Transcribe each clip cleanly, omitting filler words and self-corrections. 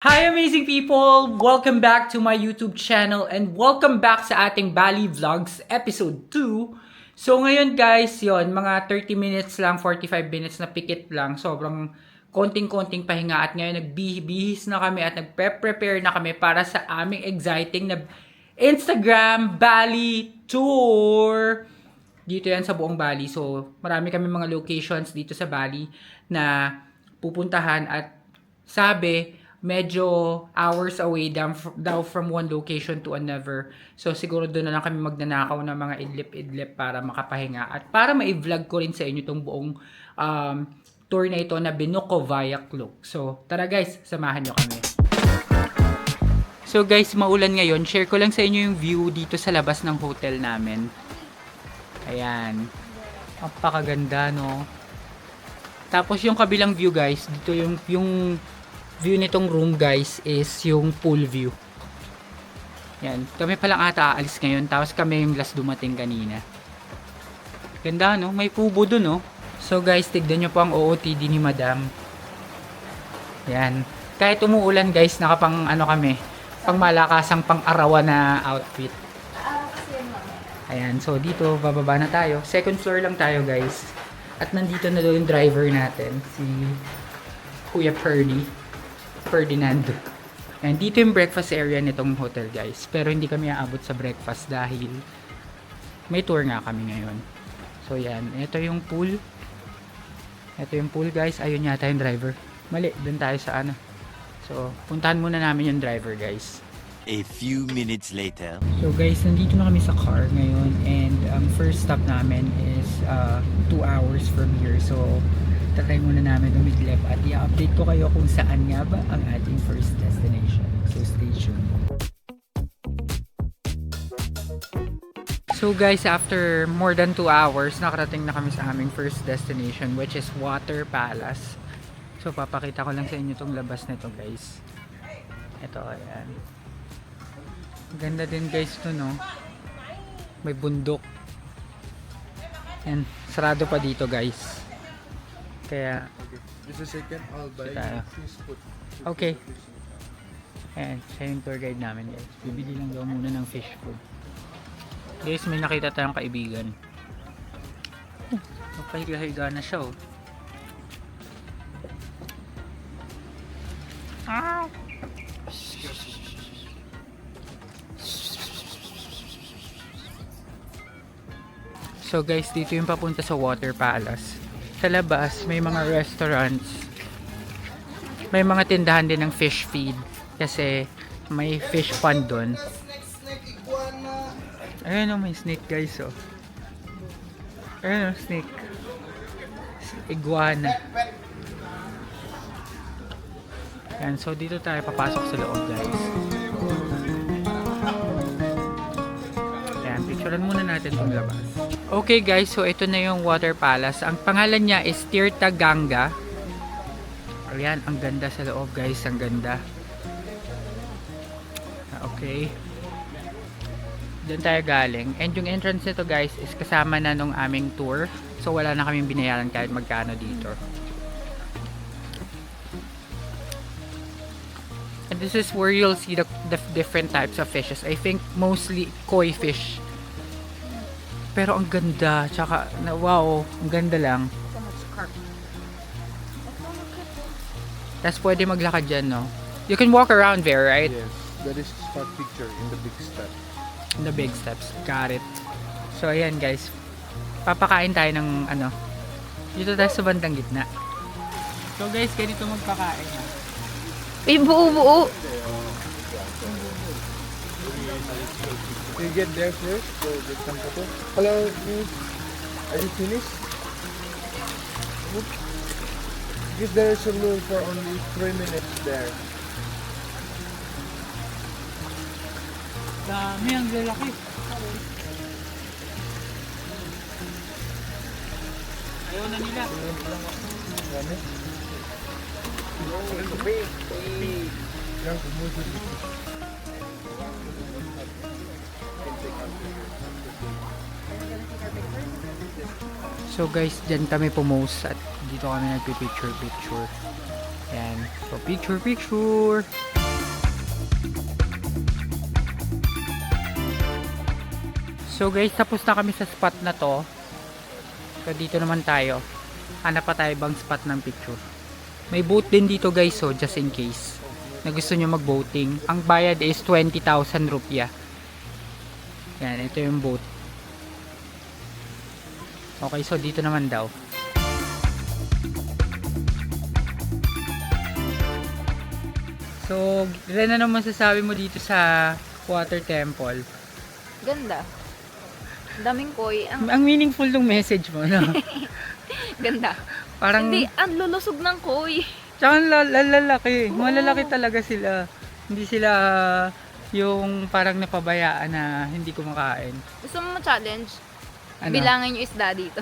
Hi amazing people! Welcome back to my YouTube channel and welcome back sa ating Bali Vlogs episode 2. So ngayon guys, yon mga 30 minutes lang, 45 minutes na pikit lang. Sobrang konting-konting pahinga at ngayon nagbihis na kami at nagpe-prepare na kami para sa aming exciting na Instagram Bali Tour. Dito yan sa buong Bali. So marami kami mga locations dito sa Bali na pupuntahan at sabi medyo hours away daw from one location to another. So siguro doon na lang kami magnanakaw ng mga idlip-idlip para makapahinga at para ma-vlog ko rin sa inyo itong buong tour na ito na Binuko Viaduct. So tara guys, samahan nyo kami. So guys, maulan ngayon. Share ko lang sa inyo yung view dito sa labas ng hotel namin. Ayan. Napakaganda, no? Tapos yung kabilang view guys, dito yung view nitong room guys is yung pool view. Yan. Kami palang ata aalis ngayon. Tapos kami yung last dumating kanina. Ganda no? May kubo dun no? So guys, tignan nyo po ang OOTD ni Madam. Yan. Kahit umuulan guys, nakapang ano kami. Pang malakasang pang arawan na outfit. Ayan. So dito, bababa na tayo. Second floor lang tayo guys. At nandito na doon yung driver natin. Si Kuya Ferdinando. And dito yung breakfast area nitong hotel guys. Pero hindi kami aabot sa breakfast dahil may tour nga kami ngayon. So yan. Ito yung pool. Ito yung pool guys. Ayun yata yung driver. Mali. Dun tayo sa ano. So puntahan muna namin yung driver guys. A few minutes later. So guys, nandito na kami sa car ngayon. And ang first stop namin is 2 hours from here. So tatry muna namin umidlip at i-update ko kayo kung saan nga ba ang ating first destination. So stay tuned. So guys, after more than 2 hours, nakarating na kami sa aming first destination which is Water Palace. So papakita ko lang sa inyo itong labas nito guys. Ito, ayan. Ganda din guys ito no. May bundok. And sarado pa dito guys. Kaya just a second, I'll buy fish food. Okay. Ayan, siya yung tour guide namin guys. Bibili lang daw muna ng fish food. Guys, may nakita tayong kaibigan. Pahiga-higa na siya oh. Ah! So guys, dito yung papunta sa Water Palace. Sa labas, may mga restaurants. May mga tindahan din ng fish feed. Kasi may fish pond doon. Ayun o, may snake guys oh. Ayun o, snake. Iguana. Yan, so dito tayo papasok sa loob guys. Yan, picturean muna natin itong labas. Okay guys, so ito na yung Water Palace. Ang pangalan niya is Tirtha Ganga. Ayan, ang ganda sa loob guys, ang ganda. Okay. Doon tayo galing. And yung entrance nito guys is kasama na nung aming tour. So wala na kaming binayaran kahit magkano dito. And this is where you'll see the different types of fishes. I think mostly koi fish. Pero ang ganda, tsaka wow, ang ganda lang. Tapos pwede maglakad dyan, no? You can walk around there, right? Yes, that is spot picture in the big step. In the big steps, got it. So ayan guys, papakain tayo ng ano, dito tayo sa bandang gitna. So guys, ganito magpakain ha. May buo-buo. You get there first, so get some photo. Hello, miss. Are you finished? Because there is a room for only 3 minutes there. Dami, ang lalaki. na nila. Gamit. Yang kumusod dito. So guys, dyan kami pumose at dito kami nagpipicture. Ayan. So picture. So guys, tapos na kami sa spot na to. So dito naman tayo. Hanap pa tayo bang spot ng picture. May boat din dito guys, so just in case na gusto nyo mag-boating. Ang bayad is 20,000 rupiah. Yan, ito yung boat. Okay, so dito naman daw. So, Ren, ano masasabi mo dito sa Water Temple? Ganda. Daming koi. Ang meaningful ng message mo, no? Ganda. Parang, Hindi, ang lulusog ng koi. tsaka lalaki. Malalaki talaga sila. Hindi sila yung parang napabayaan na hindi kumakain. Gusto mo ma-challenge? Ano? Bilangin yung isda dito.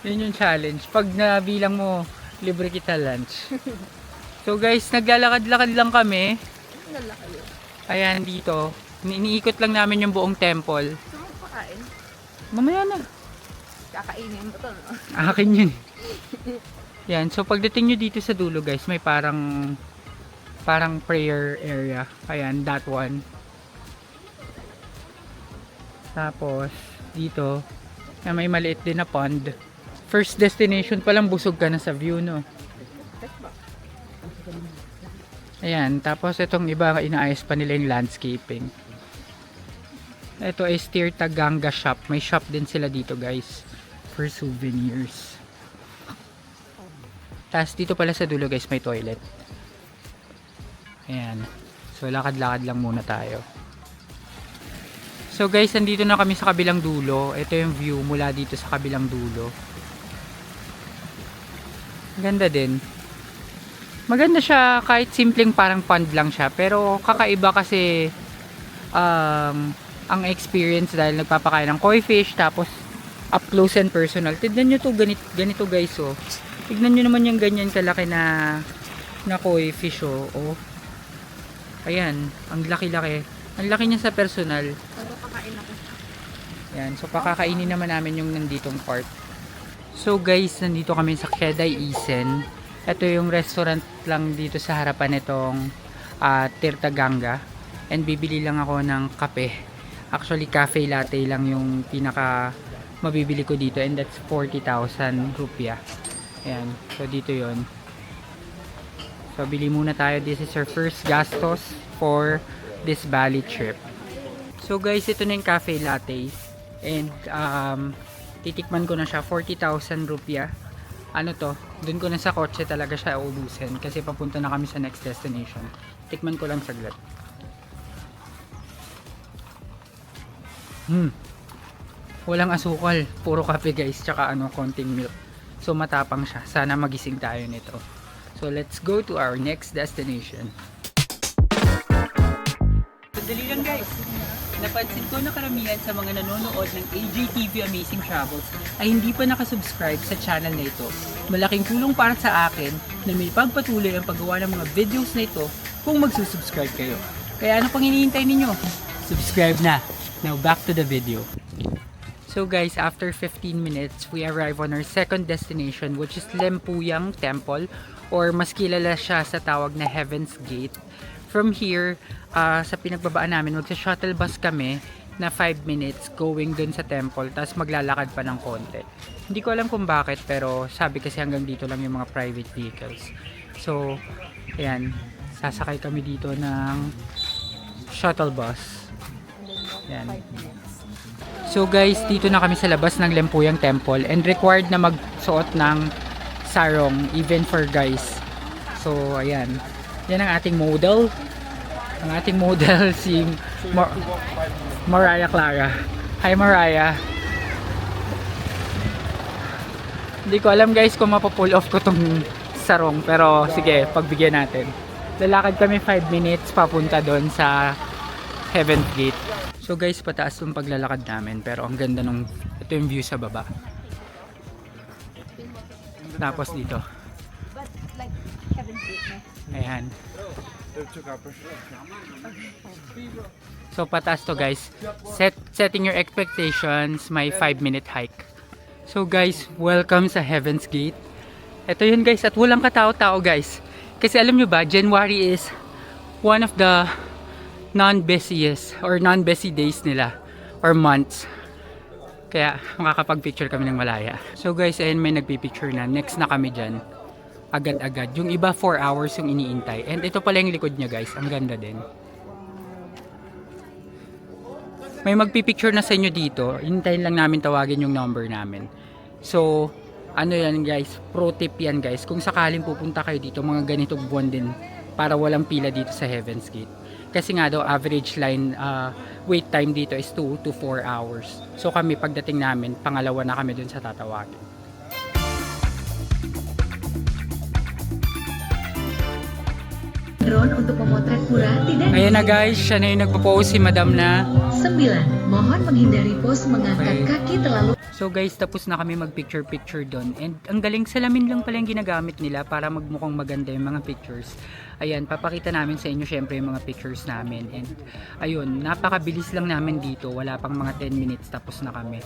Yun yung challenge. Pag nabilang mo, libre kita lunch. So guys, naglalakad-lakad lang kami. Lalaki yun. Ayan dito. Iniikot lang namin yung buong temple. Gusto mo pakain? Mamaya na. Kakainin mo to, no? Akin yun. Yan. So pagdating nyo dito sa dulo guys, may parang prayer area. Ayan, that one. Tapos, dito, na may maliit din na pond. First destination pa lang, busog ka na sa view, no? Ayan, tapos itong iba, inaayos pa nila yung landscaping. Ito is Tirtha Ganga shop. May shop din sila dito guys, for souvenirs. Tapos dito pala sa dulo guys, may toilet. Ayan. So lakad-lakad lang muna tayo. So guys, nandito na kami sa kabilang dulo. Ito yung view mula dito sa kabilang dulo. Ganda din. Maganda siya kahit simpleng parang pond lang siya. Pero kakaiba kasi ang experience dahil nagpapakain ng koi fish tapos up close and personal. Tignan nyo to, ganito guys oh. Tignan nyo naman yung ganyan kalaki na koi fish oh. Oh. Ayan, ang laki-laki. Ang laki niya sa personal. Pagpapakain ako. Yan, so pakakainin naman namin yung nanditong part. So guys, nandito kami sa Keday Isen. Ito yung restaurant lang dito sa harapan nitong Tirtha Ganga. And bibili lang ako ng kape. Actually, cafe latte lang yung pinaka mabibili ko dito. And that's 40,000 rupiah. Ayan, so dito yon. So bili muna tayo. This is our first gastos for this Bali trip. So guys, ito na yung cafe latte. And titikman ko na siya, 40,000 rupiah. Ano to? Doon ko na sa kotse talaga siya uubusin kasi papunta na kami sa next destination. Tikman ko lang saglit. Walang asukal, puro kape guys, tsaka konting milk. So matapang siya. Sana magising tayo nito. So let's go to our next destination. Sandali lang guys. Napansin ko na karamihan sa mga nanonood ng AJTV Amazing Travels ay hindi pa nakasubscribe sa channel na ito. Malaking tulong para sa akin na may pagpatuloy ang paggawa ng mga videos na ito kung magsusubscribe kayo. Kaya ano pang hinihintay ninyo? Subscribe na! Now back to the video. So guys, after 15 minutes, we arrive on our second destination which is Lempuyang Temple or mas kilala siya sa tawag na Heaven's Gate. From here, sa pinagbabaan namin, magsa-shuttle bus kami na 5 minutes going dun sa temple tapos maglalakad pa ng konti. Hindi ko alam kung bakit pero sabi kasi hanggang dito lang yung mga private vehicles. So, ayan, sasakay kami dito ng shuttle bus. Ayan. So guys, dito na kami sa labas ng Lempuyang Temple and required na magsuot ng sarong even for guys. So, ayan. Yan ang ating model. Ang ating model si Mariah Clara. Hi Mariah. Hindi ko alam guys kung mapapull off ko tong sarong pero sige, pagbigyan natin. Lalakad kami 5 minutes papunta doon sa Heaven's Gate. So guys, pataas yung paglalakad namin pero ang ganda nung ito yung view sa baba. Tapos dito. But like, Heaven's Gate na. Ayan. There's two coppers. So pataas to guys. Setting your expectations, may 5-minute hike. So guys, welcome sa Heaven's Gate. Ito yun guys, at walang katao-tao guys. Kasi alam nyo ba, January is one of the non-busiest or non-busy days nila or months. Kaya makakapag-picture kami ng malaya. So guys, ayun may nagpipicture na. Next na kami dyan. Agad-agad. Yung iba 4 hours yung iniintay. And ito pala yung likod niya guys. Ang ganda din. May magpipicture na sa inyo dito. Hintayin lang namin tawagin yung number namin. So, ano yan guys? Pro tip yan guys. Kung sakaling pupunta kayo dito, mga ganitong buwan din para walang pila dito sa Heaven's Gate. Kasi nga daw average line wait time dito is 2 to 4 hours. So kami pagdating namin, pangalawa na kami dun sa tatawagin. Drone untuk memotret pura tidak Ayan na guys, siya na yung nagpo-pose si Madam na. 9. Mohon menghindari pose mengangkat Okay. kaki terlalu. So guys, tapos na kami mag-picture-picture doon. And ang galing, salamin lang pala yung ginagamit nila para magmukhang maganda yung mga pictures. Ayan, papakita namin sa inyo syempre yung mga pictures namin. And ayun, napakabilis lang namin dito. Wala pang mga 10 minutes tapos na kami.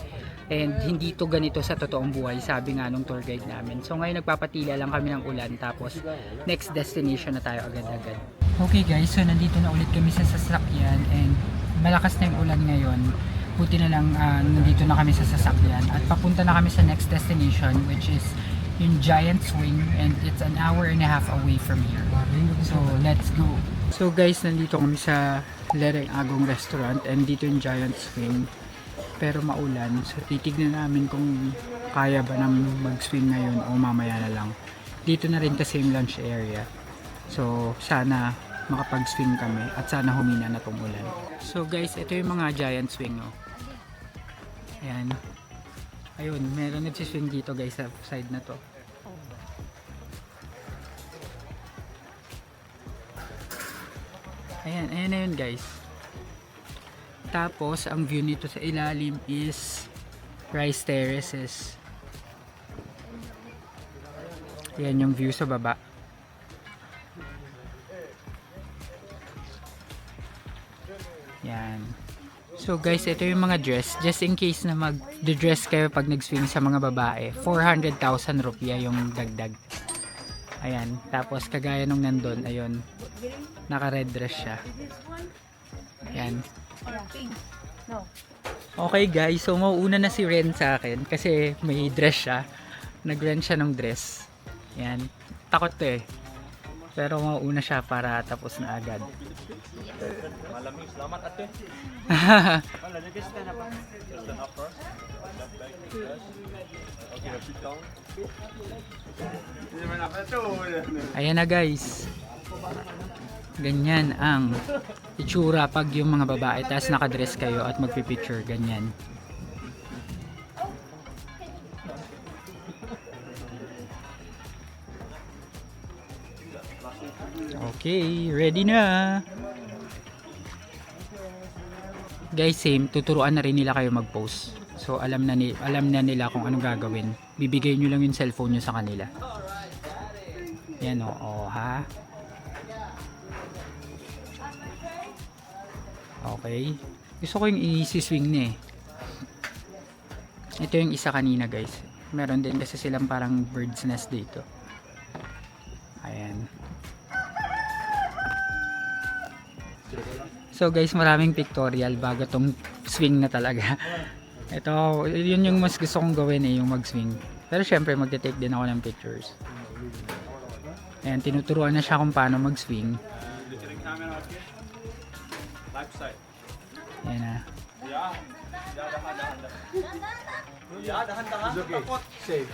And hindi to ganito sa totoong buhay, sabi nga nung tour guide namin. So ngayon nagpapatila lang kami ng ulan. Tapos next destination na tayo agad-agad. Okay guys, so nandito na ulit kami sa sasakyan. And malakas na yung ulan ngayon. Buti na lang nandito na kami sa sasakyan at papunta na kami sa next destination, which is yung Giant Swing, and it's an hour and a half away from here. So let's go. So guys, nandito kami sa Lereng Agong Restaurant and dito yung Giant Swing, pero maulan, so titignan namin kung kaya ba namin mag-swing ngayon o mamaya na lang. Dito na rin kasi yung lunch area, so sana makapag-swing kami at sana humina na tong ulan. So guys, ito yung mga Giant Swing, oh. Ayan. Ayun, meron nagsiswing dito guys sa side na to. Ayan, ayan na yun guys. Tapos, ang view nito sa ilalim is Rice Terraces. Ayan yung view sa baba. Yan. So guys, ito yung mga dress. Just in case na mag-dress kayo pag nag-swing sa mga babae, 400,000 rupiah yung dagdag. Ayan. Tapos kagaya nung nandun, ayun, naka-red dress siya. Ayan. Okay guys, so mauuna na si Ren sa akin kasi may dress siya. Nag-rent siya ng dress. Ayan. Takot to eh. Pero mauuna siya para tapos na agad. Malamig, selamat ate. Ayan na guys. Ganyan ang itsura pag yung mga babae tapos nakadress kayo at magpipicture. Ganyan. Okay, ready na. Guys, same, tuturuan na rin nila kayo mag-post. So alam na nila kung anong gagawin. Bibigay nyo lang yung cellphone nyo sa kanila. Yan o, ha. Okay. Gusto ko yung i-swing na eh. Ito yung isa kanina guys. Meron din kasi silang parang bird's nest dito. Ayan. So guys, maraming pictorial bago tong swing na talaga. Ito, yun yung mas gusto kong gawin eh, yung mag-swing. Pero syempre, magte-take din ako ng pictures. Ayan, tinuturuan na siya kung paano mag-swing. Ayan na. It's okay. Safe.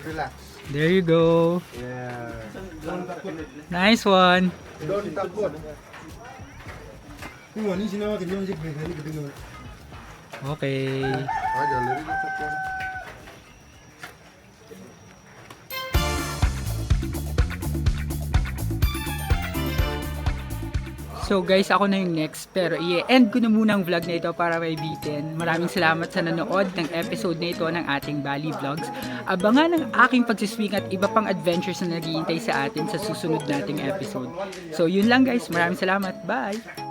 Relax. There you go. Yeah. Nice one. Don't takut. Ini mana sih nama kerja macam ni gitu. Okay. Aja lari takut. So guys, ako na yung next. Pero i-end ko na muna ang vlog na ito para may bitin. Maraming salamat sa nanood ng episode na ito ng ating Bali Vlogs. Abangan ang aking pagsiswing at iba pang adventures na naghihintay sa atin sa susunod nating episode. So yun lang guys. Maraming salamat. Bye!